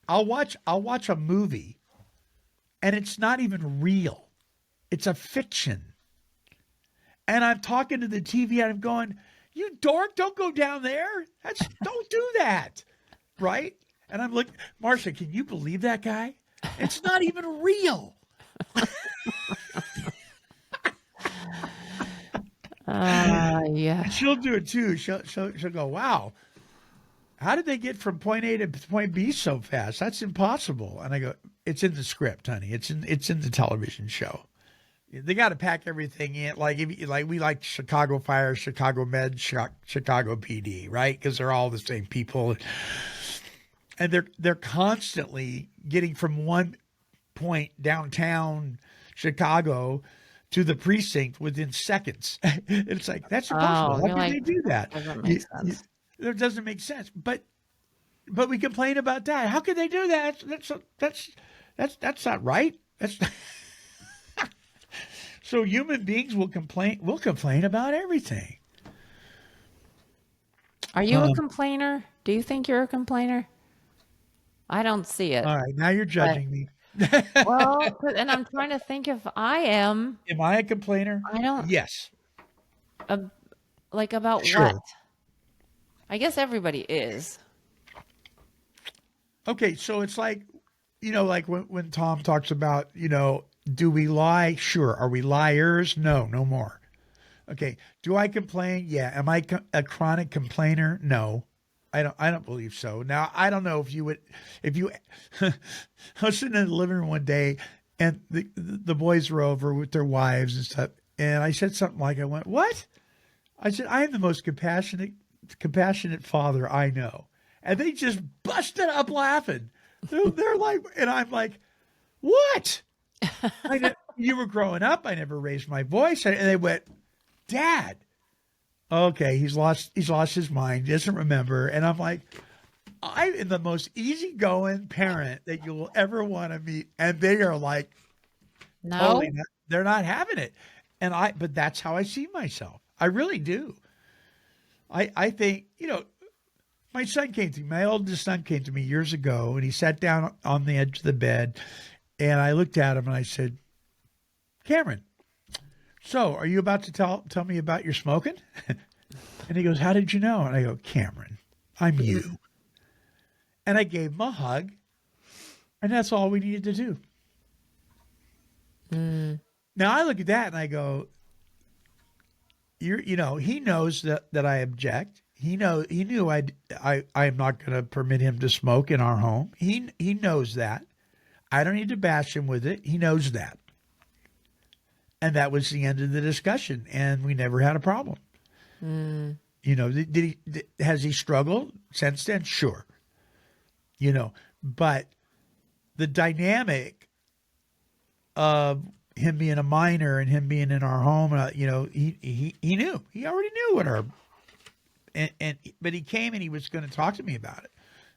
I'll watch a movie and it's not even real. It's a fiction. And I'm talking to the TV and I'm going, you dork, don't go down there. Don't do that. Right? And I'm like, Marsha, can you believe that guy? It's not even real. Yeah. She'll do it too. She'll go, wow. how did they get from point A to point B so fast? That's impossible. And I go, it's in the script, honey. It's in the television show. They got to pack everything in. Like we like Chicago Fire, Chicago Med, Chicago PD, right? Because they're all the same people, and they're constantly getting from one point downtown Chicago to the precinct within seconds. It's like, that's impossible. How can they do that? Doesn't make sense. It doesn't make sense. But we complain about that. How can they do that? That's not right. That's so human beings will complain. We'll complain about everything. Are you a complainer? Do you think you're a complainer? I don't see it. All right, now you're judging me. Well, and I'm trying to think if I am. Am I a complainer? I don't. Yes. Like about Sure. what? I guess everybody is. Okay, so it's like, like when Tom talks about, do we lie? Sure. Are we liars? No more. Okay. Do I complain? Yeah. Am I a chronic complainer? No, I don't believe so. Now, I don't know if you I was sitting in the living room one day and the boys were over with their wives and stuff. And I said something like, I went, what? I said, I am the most compassionate father I know. And they just busted up laughing. They're like, and I'm like, what? You were growing up. I never raised my voice. And they went, Dad. Okay, he's lost his mind. He doesn't remember. And I'm like, I am the most easygoing parent that you will ever want to meet. And they are like, No, they're not having it. But that's how I see myself. I really do. I think, my oldest son came to me years ago, and he sat down on the edge of the bed, and I looked at him and I said, Cameron, so are you about to tell me about your smoking? And he goes, how did you know? And I go, Cameron, I'm you. And I gave him a hug, and that's all we needed to do. Now I look at that and I go, he knows that I object. He knew I am not going to permit him to smoke in our home. He knows that. I don't need to bash him with it. He knows that. And that was the end of the discussion, and we never had a problem. Has he struggled since then? Sure. But the dynamic of him being a minor and him being in our home, he knew. He already knew what but he came and he was going to talk to me about it.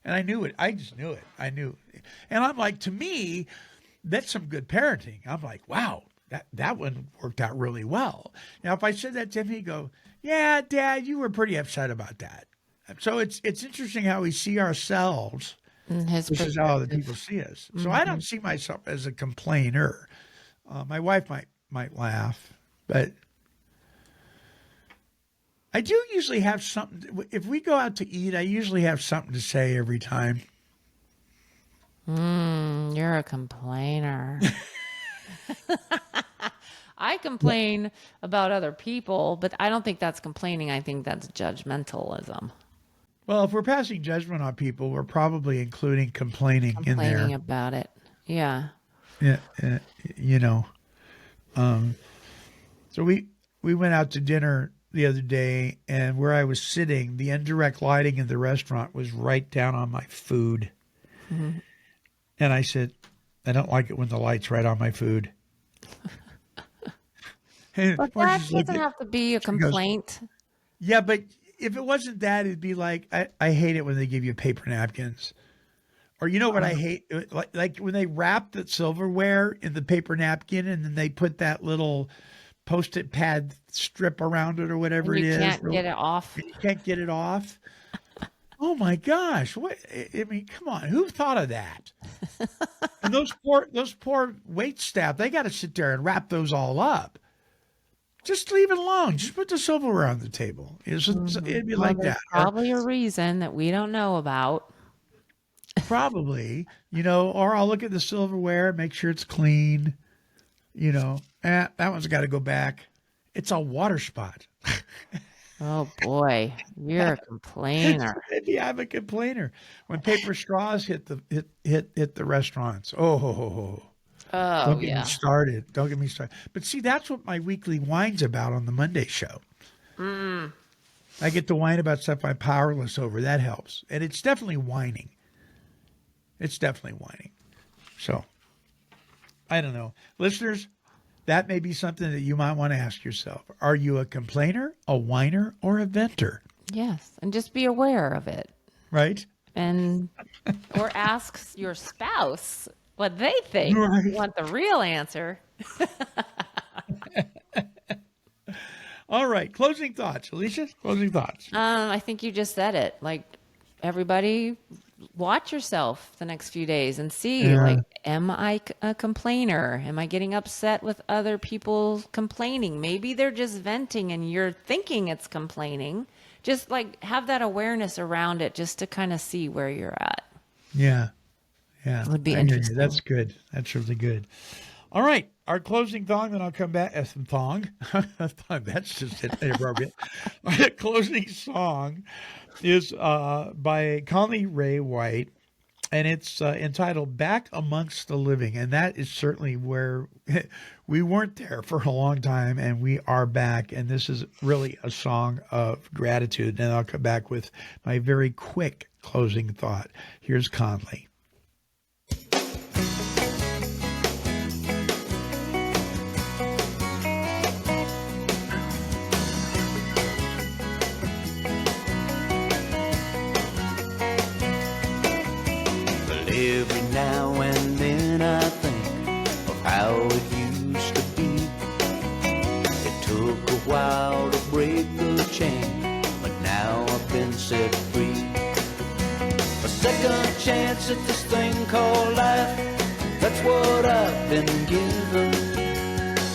And I knew it. I just knew it. I knew. And I'm like, to me, that's some good parenting. I'm like, wow, that one worked out really well. Now, if I said that to him, he'd go, yeah, Dad, you were pretty upset about that. So it's interesting how we see ourselves. This is how other people see us. So I don't see myself as a complainer. My wife might laugh, but I do usually have something. If we go out to eat, I usually have something to say every time. You're a complainer. I complain about other people, but I don't think that's complaining. I think that's judgmentalism. Well, if we're passing judgment on people, we're probably including complaining in there. Complaining about it. Yeah. Yeah. So we went out to dinner the other day, and where I was sitting, the indirect lighting in the restaurant was right down on my food. Mm-hmm. And I said, I don't like it when the light's right on my food. But that doesn't have to be a complaint. Goes, yeah, but if it wasn't that, it'd be like, I hate it when they give you paper napkins. Or you know what I hate? Like when they wrap the silverware in the paper napkin and then they put that little Post-it pad strip around it or whatever it is. You can't get it off. You can't get it off. Oh my gosh! What? I mean, come on! Who thought of that? And those poor wait staff, they got to sit there and wrap those all up. Just leave it alone. Just put the silverware on the table. It'd be like that. Probably a reason that we don't know about. Probably, or I'll look at the silverware, make sure it's clean. That one's got to go back. It's a water spot. Oh boy, you're a complainer. Maybe I'm a complainer. When paper straws hit the restaurants. Oh, Oh don't get yeah. me started. Don't get me started. But see, that's what my weekly whine's about on the Monday show. I get to whine about stuff I'm powerless over. That helps. And it's definitely whining. It's definitely whining. So, I don't know. Listeners, that may be something that you might want to ask yourself. Are you a complainer, a whiner, or a venter? Yes, and just be aware of it. Right? And or ask your spouse what they think. Right. You want the real answer. All right. Closing thoughts. Alicia, closing thoughts. I think you just said it. Like, everybody watch yourself the next few days and see, like, am I a complainer? Am I getting upset with other people complaining? Maybe they're just venting and you're thinking it's complaining. Just like have that awareness around it just to kind of see where you're at. Yeah. Yeah. Would be I hear you. interesting. That's good. That's really good. All right. Our closing thong, then I'll come back. Thong. That's just inappropriate. Our closing song is by Conley Ray White, and it's entitled Back Amongst the Living. And that is certainly where we weren't there for a long time, and we are back. And this is really a song of gratitude. And I'll come back with my very quick closing thought. Here's Conley. Every now and then I think of how it used to be. It took a while to break the chain, but now I've been set free. A second chance at this thing called life, that's what I've been given.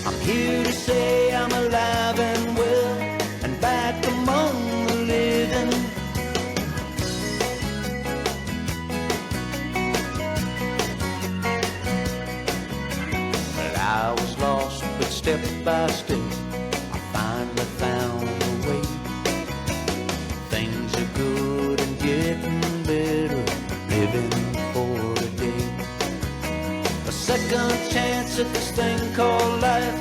I'm here to say I'm alive and well, and back among the living. I was lost, but step by step, I finally found a way. Things are good and getting better, living for today. A second chance at this thing called life,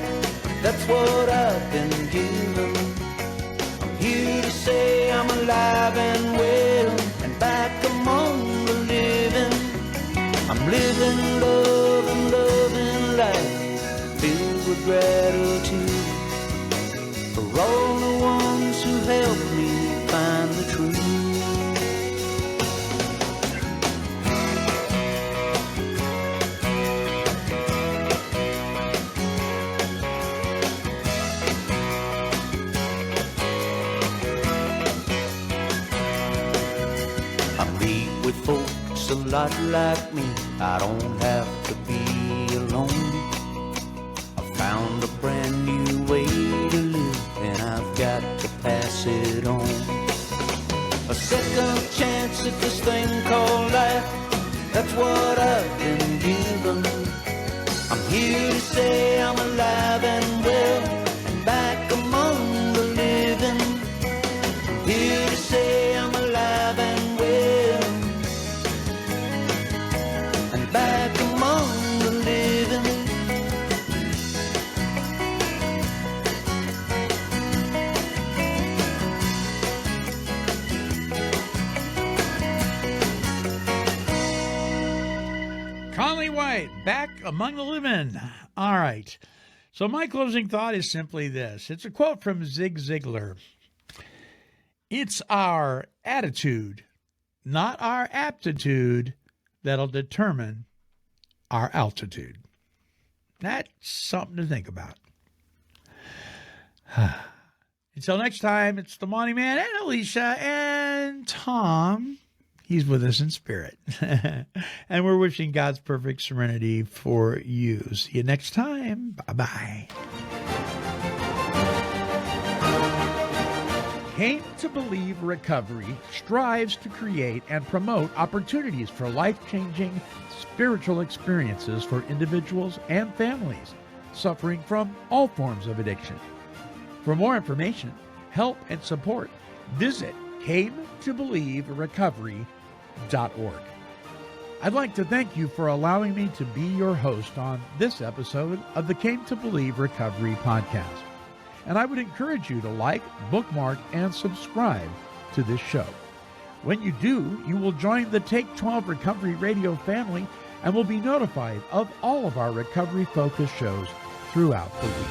that's what I've been given. I'm here to say I'm alive and well, and back among the living. I'm living, loving, loving life, filled with gratitude for all the ones who helped me find the truth. I meet with folks a lot like me, I don't have to be alone. Found a brand new way to live, and I've got to pass it on. A second chance at this thing called life, that's what I've been given. I'm here to say I'm alive and well, and back among the living. I'm here to say I'm alive and well, and back among the living. Conley White, Back Among the Living. All right. So my closing thought is simply this. It's a quote from Zig Ziglar. It's our attitude, not our aptitude, that'll determine our altitude. That's something to think about. Until next time, it's the Monty Man and Alicia and Tom. He's with us in spirit. And we're wishing God's perfect serenity for you. See you next time. Bye-bye. Came to Believe Recovery strives to create and promote opportunities for life-changing spiritual experiences for individuals and families suffering from all forms of addiction. For more information, help and support, visit cametobelieverecovery.org. I'd like to thank you for allowing me to be your host on this episode of the Came to Believe Recovery podcast. And I would encourage you to like, bookmark, and subscribe to this show. When you do, you will join the Take 12 Recovery Radio family and will be notified of all of our recovery-focused shows throughout the week.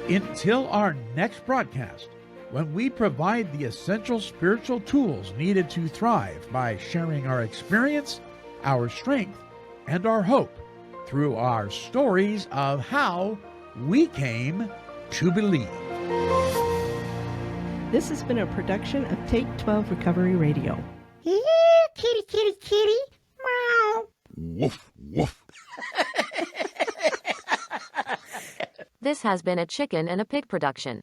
Until our next broadcast, when we provide the essential spiritual tools needed to thrive by sharing our experience, our strength, and our hope through our stories of how we came to believe. This has been a production of Take 12 Recovery Radio. Yeah, kitty, kitty, kitty. Meow. Woof, woof. This has been a Chicken and a Pig production.